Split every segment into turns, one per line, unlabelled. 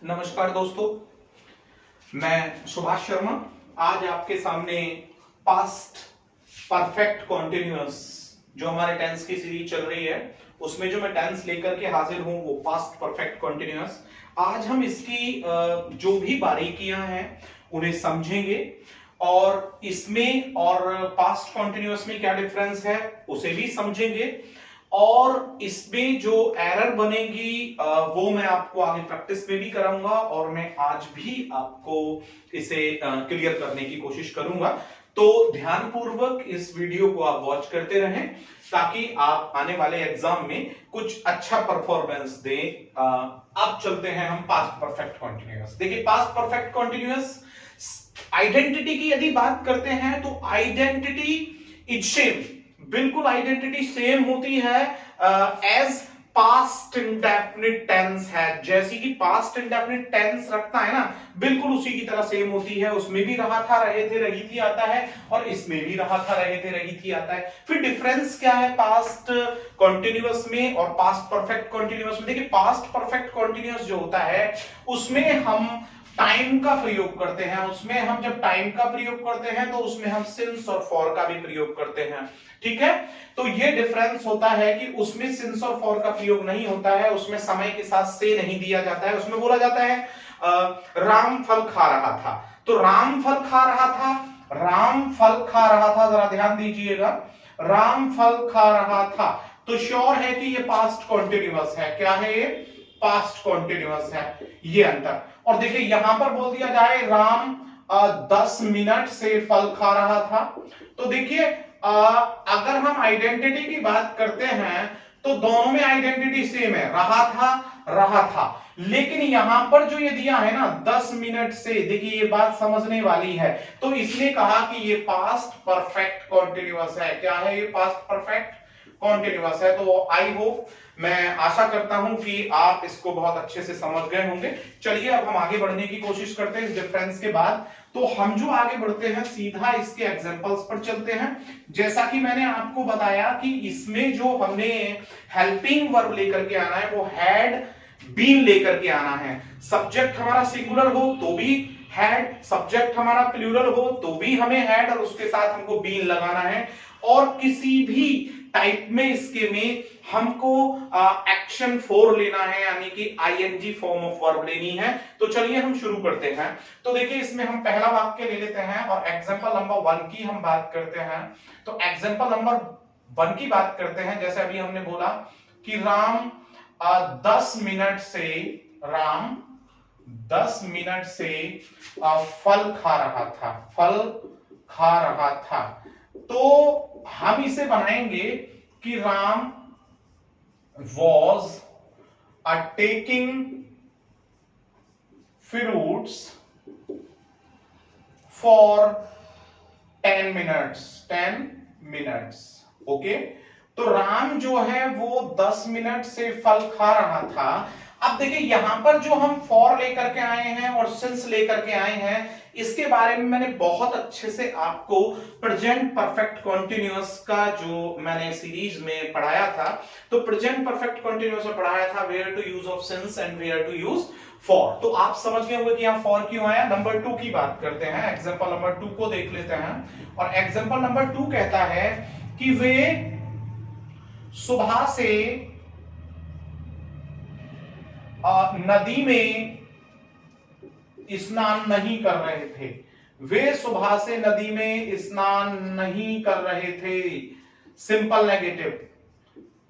नमस्कार दोस्तों, मैं सुभाष शर्मा आज आपके सामने पास्ट परफेक्ट कॉन्टिन्यूअस जो हमारे टेंस की सीरीज चल रही है उसमें जो मैं टेंस लेकर के हाजिर हूं वो पास्ट परफेक्ट कॉन्टिन्यूअस। आज हम इसकी जो भी बारीकियां हैं उन्हें समझेंगे और इसमें और पास्ट कॉन्टिन्यूअस में क्या डिफरेंस है उसे भी समझेंगे और इसमें जो एरर बनेगी वो मैं आपको आगे प्रैक्टिस में भी कराऊंगा और मैं आज भी आपको इसे क्लियर करने की कोशिश करूंगा। तो ध्यानपूर्वक इस वीडियो को आप वॉच करते रहें ताकि आप आने वाले एग्जाम में कुछ अच्छा परफॉर्मेंस दें। अब चलते हैं हम पास्ट परफेक्ट कॉन्टिन्यूअस। देखिए, पास्ट परफेक्ट कॉन्टिन्यूअस आइडेंटिटी की यदि बात करते हैं तो आइडेंटिटी इज सेम, बिल्कुल आइडेंटिटी सेम होती है एज पास्ट इंडेफिनिट टेंस है। जैसी कि पास्ट इंडेफिनिट टेंस रखता है ना, बिल्कुल उसी की तरह सेम होती है। उसमें भी रहा था, रहे थे, रही थी आता है और इसमें भी रहा था, रहे थे, रही थी आता है। फिर डिफरेंस क्या है पास्ट कॉन्टिन्यूअस में और पास्ट परफेक्ट कॉन्टिन्यूअस में? देखिए, पास्ट परफेक्ट कॉन्टिन्यूअस जो होता है उसमें हम टाइम का प्रयोग करते हैं। उसमें हम जब टाइम का प्रयोग करते हैं तो उसमें हम सिंस और फॉर का भी प्रयोग करते हैं। ठीक है, तो ये डिफरेंस होता है कि उसमें सिंस और फॉर का प्रयोग नहीं होता है, उसमें समय के साथ से नहीं दिया जाता है। उसमें बोला जाता है राम फल खा रहा था, तो राम फल खा रहा था, राम फल खा रहा था, जरा ध्यान दीजिएगा, राम फल खा रहा था, तो श्योर है कि ये पास्ट कॉन्टिन्यूअस है। क्या है ये? पास्ट कॉन्टिन्यूअस है, ये अंतर। और देखिए यहां पर बोल दिया जाए राम 10 मिनट से फल खा रहा था, तो देखिए अगर हम आइडेंटिटी की बात करते हैं तो दोनों में आइडेंटिटी सेम है, रहा था। लेकिन यहां पर जो ये दिया है ना 10 मिनट से, देखिए ये बात समझने वाली है। तो इसने कहा कि ये पास्ट परफेक्ट कॉन्टिन्यूअस है। क्या है ये? पास्ट परफेक्ट कॉन्टिन्यूअस है। तो आई होप, मैं आशा करता हूं कि आप इसको बहुत अच्छे से समझ गए होंगे। चलिए अब हम आगे बढ़ने की कोशिश करते हैं इस डिफरेंस के बाद। तो हम जो आगे बढ़ते हैं सीधा इसके एग्जांपल्स पर चलते हैं। जैसा कि मैंने आपको बताया कि इसमें जो हमने हेल्पिंग वर्ब लेकर के आना है वो हैड बीन लेकर के आना है। सब्जेक्ट हमारा सिंगुलर हो तो भी हैड, सब्जेक्ट हमारा प्लूरल हो तो भी हमें हैड और उसके साथ हमको बीन लगाना है। और किसी भी टाइप में इसके में हमको एक्शन 4 लेना है, यानी कि आईएनजी फॉर्म ऑफ वर्ब लेनी है। तो चलिए हम शुरू करते हैं। तो देखिए इसमें हम पहला वाक्य ले लेते हैं और एग्जांपल नंबर 1 की हम बात करते हैं। तो एग्जांपल नंबर 1 की बात करते हैं। जैसे अभी हमने बोला कि राम 10 मिनट से, राम 10 मिनट से फल खा रहा था, फल खा रहा था। तो हम इसे बनाएंगे कि Ram was taking fruits for 10 minutes, 10 minutes। Okay, तो राम जो है वो 10 मिनट से फल खा रहा था। अब देखिए यहां पर जो हम फॉर लेकर के आए हैं और सिंस लेकर के आए हैं, इसके बारे में मैंने बहुत अच्छे से आपको प्रेजेंट परफेक्ट कॉन्टिन्यूअस का जो मैंने सीरीज में पढ़ाया था, तो प्रेजेंट परफेक्ट कॉन्टिन्यूअस में पढ़ाया था where to use of since and where to use for. तो आप समझ गए होंगे कि यहां फॉर क्यों आया। नंबर 2 की बात करते हैं, एग्जांपल नंबर 2 को देख लेते हैं। और एग्जांपल नंबर 2 कहता है कि वे सुबह से नदी में स्नान नहीं कर रहे थे। वे सुबह से नदी में स्नान नहीं कर रहे थे, सिंपल नेगेटिव,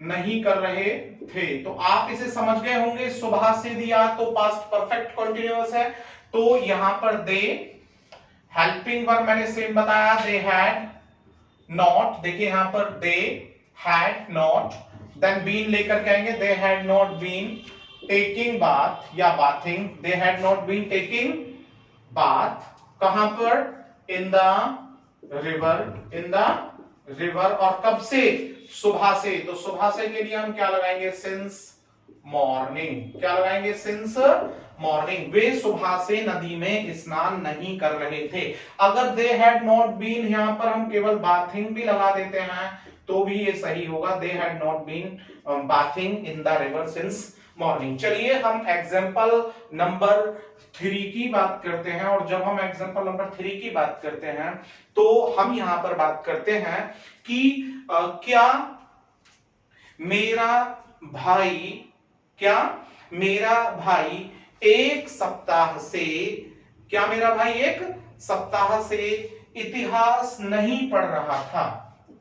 नहीं कर रहे थे। तो आप इसे समझ गए होंगे। सुबह से दिया तो पास्ट परफेक्ट कॉन्टिन्यूअस है, तो यहां पर दे, हेल्पिंग वर्ब मैंने सेम बताया, दे हैड नॉट। देखिए यहां पर they had not, then been लेकर के आएंगे, they had not been taking bath या bathing, they had not been taking bath. कहां पर? In the river, in the river. और कब से? सुबह से। तो सुबह से के लिए हम क्या लगाएंगे? Since morning. क्या लगाएंगे? Since morning. वे सुबह से नदी में स्नान नहीं कर रहे थे। अगर दे हैड नॉट बीन, यहां पर हम केवल बाथिंग भी लगा देते हैं तो भी ये सही होगा। They had not been bathing in the river since morning. चलिए हम एग्जाम्पल नंबर 3 की बात करते हैं, और जब हम एग्जाम्पल नंबर 3 की बात करते हैं तो हम यहां पर बात करते हैं कि क्या मेरा भाई एक सप्ताह से इतिहास नहीं पढ़ रहा था।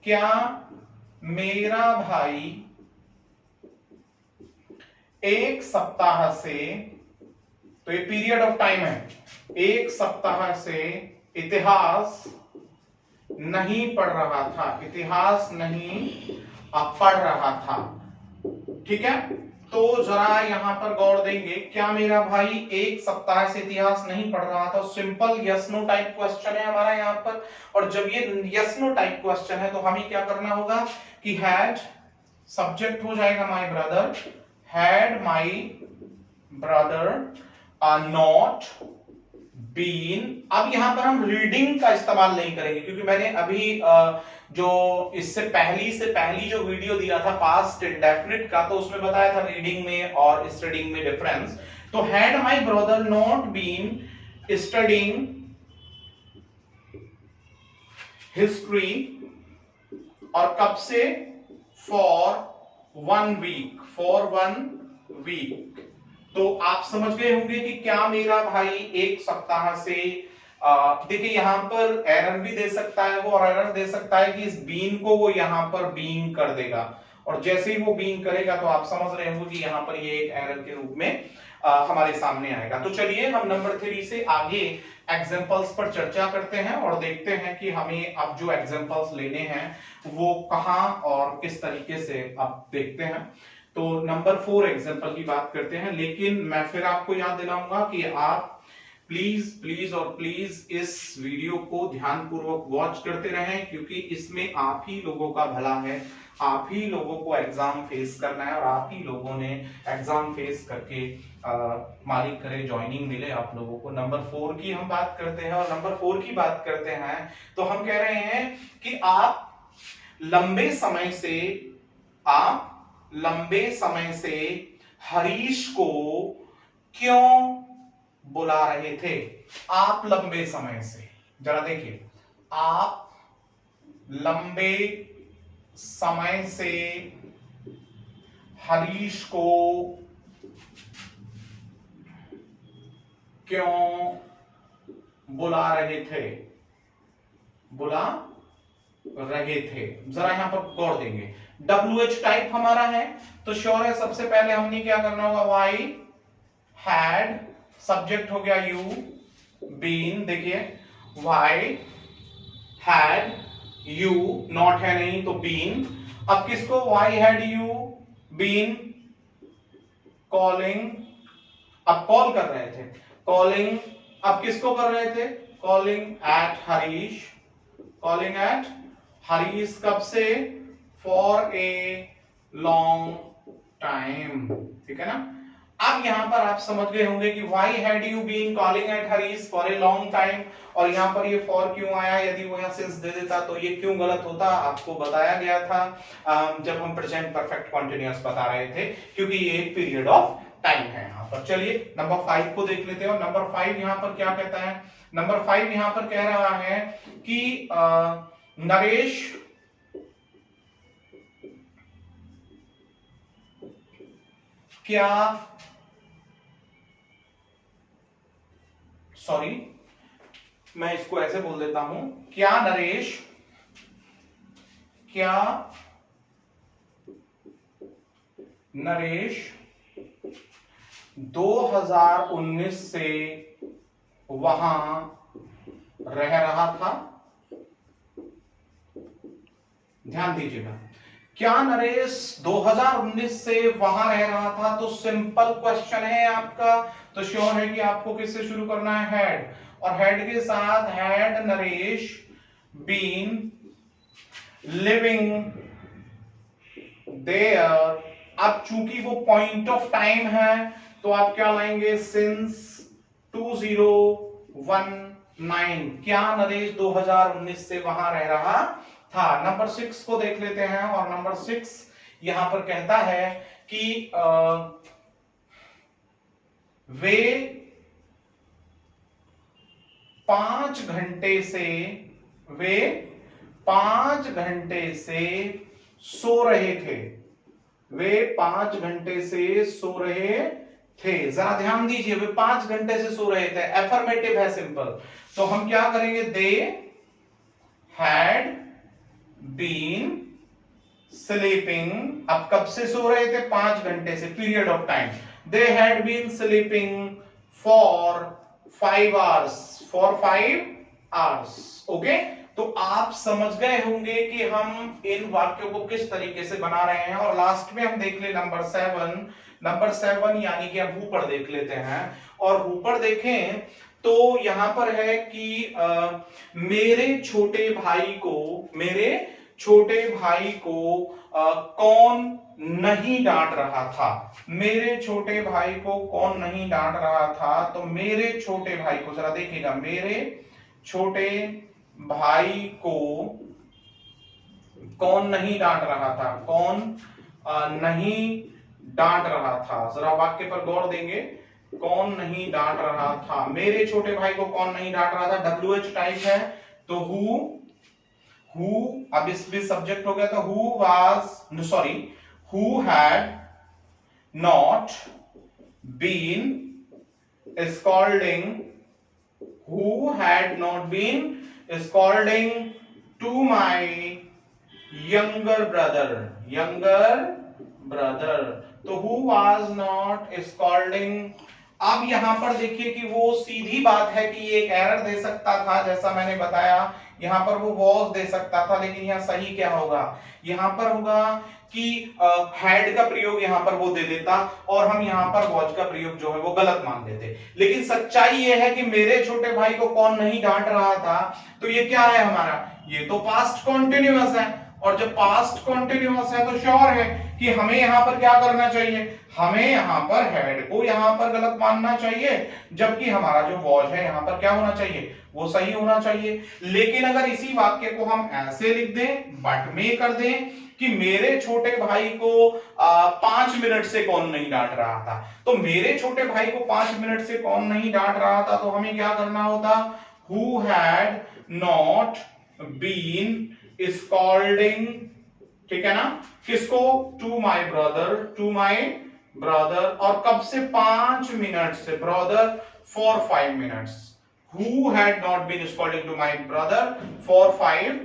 क्या मेरा भाई एक सप्ताह से, तो ये पीरियड ऑफ टाइम है, एक सप्ताह से इतिहास नहीं पढ़ रहा था, इतिहास नहीं पढ़ रहा था। ठीक है, तो जरा यहां पर गौर देंगे, क्या मेरा भाई एक सप्ताह से इतिहास नहीं पढ़ रहा था। Simple yes no type question है हमारा यहाँ पर, और जब ये यस नो टाइप क्वेश्चन है तो हमें क्या करना होगा कि हैड सब्जेक्ट हो जाएगा my brother, had my brother not been. अब यहां पर हम रीडिंग का इस्तेमाल नहीं करेंगे, क्योंकि मैंने अभी जो इससे पहली जो वीडियो दिया था पास्ट इंडेफिनिट का, तो उसमें बताया था रीडिंग में और स्टडीइंग में डिफरेंस। तो had my brother not been studying history, और कब से, फॉर 1 वीक। तो आप समझ गए होंगे कि क्या मेरा भाई एक सप्ताह से, देखिए यहां पर एरर भी दे सकता है वो, और एरर दे सकता है कि इस बीन को वो यहां पर बीइंग कर देगा, और जैसे ही वो बीइंग करेगा तो आप समझ रहे होंगे कि यहां पर ये एक एरर के रूप में हमारे सामने आएगा। तो चलिए हम नंबर 3 से आगे एग्जांपल्स पर चर्चा करते हैं और देखते हैं कि हमें अब जो एग्जांपल्स लेने हैं वो कहां और किस तरीके से अब देखते हैं। तो नंबर 4 एग्जांपल की बात करते हैं, लेकिन मैं फिर आपको याद दिलाऊंगा कि आप प्लीज इस वीडियो को ध्यानपूर्वक वॉच करते रहें, क्योंकि इसमें आप ही लोगों का भला है, आप ही लोगों को एग्जाम फेस करना है, और आप ही लोगों ने एग्जाम फेस करके मालिक करे ज्वाइनिंग मिले आप लोगों को। नंबर 4 की हम बात करते हैं, और नंबर 4 की बात करते हैं तो हम कह रहे हैं कि आप लंबे समय से हरीश को क्यों बुला रहे थे। आप लंबे समय से, जरा देखिए, आप लंबे समय से हरीश को क्यों बुला रहे थे, जरा यहां पर गौर देंगे। WH टाइप हमारा है, तो श्योर है सबसे पहले हमने क्या करना होगा, वाई हैड, सब्जेक्ट हो गया यू, बीन, देखिए वाई हैड यू, नॉट है नहीं तो बीन। अब किसको, why had you been calling, अब कॉल कर रहे थे, कॉलिंग, अब किसको कर रहे थे, कॉलिंग एट हरीश, कब से, फॉर ए लॉन्ग टाइम। ठीक है ना। अब यहां पर आप समझ गए होंगे कि why had you been calling at Harish for a long time, और यहां पर ये for क्यों आया, यदि वो यहां since दे देता तो ये क्यों गलत होता, आपको बताया गया था जब हम प्रेजेंट परफेक्ट कॉन्टिन्यूअस बता रहे थे, क्योंकि ये एक पीरियड ऑफ टाइम है यहां पर। चलिए नंबर 5 को देख लेते हैं, और नंबर 5 यहां पर क्या कहता है, नंबर 5 यहां पर कह रहा है कि नरेश क्या, सॉरी मैं इसको ऐसे बोल देता हूं, क्या नरेश 2019 से वहां रह रहा था। ध्यान दीजिएगा, क्या नरेश 2019 से वहां रह रहा था, तो सिंपल क्वेश्चन है आपका, तो श्योर है कि आपको किससे शुरू करना है, हैड, और हैड के साथ had Naresh been living there. अब चूंकि वो पॉइंट ऑफ टाइम है तो आप क्या लाएंगे, सिंस 2019, क्या नरेश 2019 से वहां रह रहा था। नंबर 6 को देख लेते हैं, और नंबर 6 यहां पर कहता है कि वे 5 घंटे से सो रहे थे। वे 5 घंटे से सो रहे थे। जरा ध्यान दीजिए, वे 5 घंटे से सो रहे थे, एफर्मेटिव है, सिंपल। तो हम क्या करेंगे, दे हैड बीन स्लीपिंग। अब कब से सो रहे थे, 5 घंटे से, period of time. They had been sleeping for 5 hours. Okay, तो आप समझ गए होंगे कि हम इन वाक्यों को किस तरीके से बना रहे हैं। और लास्ट में हम देख ले नंबर 7 यानी कि अब ऊपर देख लेते हैं। और ऊपर देखें तो यहां पर है कि मेरे छोटे भाई को कौन नहीं डांट रहा था। मेरे छोटे भाई को कौन नहीं डांट रहा था। तो मेरे छोटे भाई को जरा देखिएगा, मेरे छोटे भाई को कौन नहीं डांट रहा था, कौन नहीं डांट रहा था। जरा वाक्य पर गौर देंगे, कौन नहीं डांट रहा था। मेरे छोटे भाई को कौन नहीं डांट रहा था, WH टाइप है, तो हु, अब इसमें सब्जेक्ट हो गया, तो who had not been scolding to my younger brother. तो हु वाज नॉट स्कॉल्डिंग। अब यहां पर देखिए कि वो सीधी बात है कि ये एक एरर दे सकता था, जैसा मैंने बताया। यहां पर वो वॉज दे सकता था, लेकिन यहां सही क्या होगा, यहां पर होगा कि हैड का प्रयोग यहां पर वो दे देता और हम यहां पर वॉज का प्रयोग जो है वो गलत मान लेते। लेकिन सच्चाई ये है कि मेरे छोटे भाई को कौन नहीं डांट रहा था, तो ये क्या है हमारा, ये तो पास्ट कॉन्टिन्यूअस है। और जब पास्ट कॉन्टिन्यूअस है तो श्योर है कि हमें यहां पर क्या करना चाहिए, हमें यहां पर हैड को यहां पर गलत मानना चाहिए, जबकि हमारा जो वॉज है यहां पर क्या होना चाहिए, वो सही होना चाहिए। लेकिन अगर इसी वाक्य को हम ऐसे लिख दें, बट में कर दें कि मेरे छोटे भाई को 5 मिनट से कौन नहीं डांट रहा था, तो मेरे छोटे भाई को 5 मिनट से कौन नहीं डांट रहा था, तो हमें क्या करना होता, who had not been scolding, ठीक है ना, किसको, टू माई ब्रदर। और कब से, 5 मिनट से, brother for 5 minutes. Who had not been scolding to my brother for 5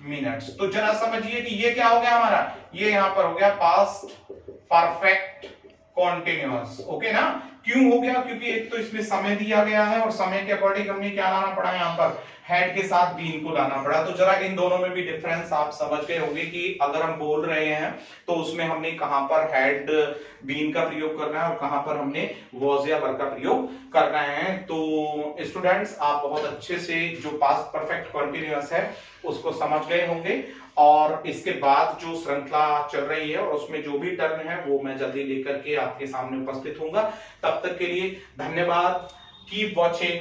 minutes. तो जरा समझिए कि ये क्या हो गया हमारा, ये यहां पर हो गया पास्ट परफेक्ट कॉन्टिन्यूअस। ओके ना, क्यों हो गया, क्योंकि एक तो इसमें समय दिया गया है और समय के अकॉर्डिंग हमने क्या लाना पड़ा, यहां पर हैड के साथ बीन को लाना पड़ा। तो जरा इन दोनों में भी डिफरेंस आप समझ गए होंगे कि अगर हम बोल रहे हैं तो उसमें हमने कहां पर हैड बीन का प्रयोग करना है और कहां पर हमने वॉज या वर का प्रयोग करना है। तो स्टूडेंट्स, आप बहुत अच्छे से जो पास्ट परफेक्ट कॉन्टिन्यूअस है उसको समझ गए होंगे। और इसके बाद जो श्रृंखला चल रही है और उसमें जो भी टर्न है वो मैं जल्दी लेकर के आपके सामने उपस्थित होऊंगा। तब तक के लिए धन्यवाद। Keep watching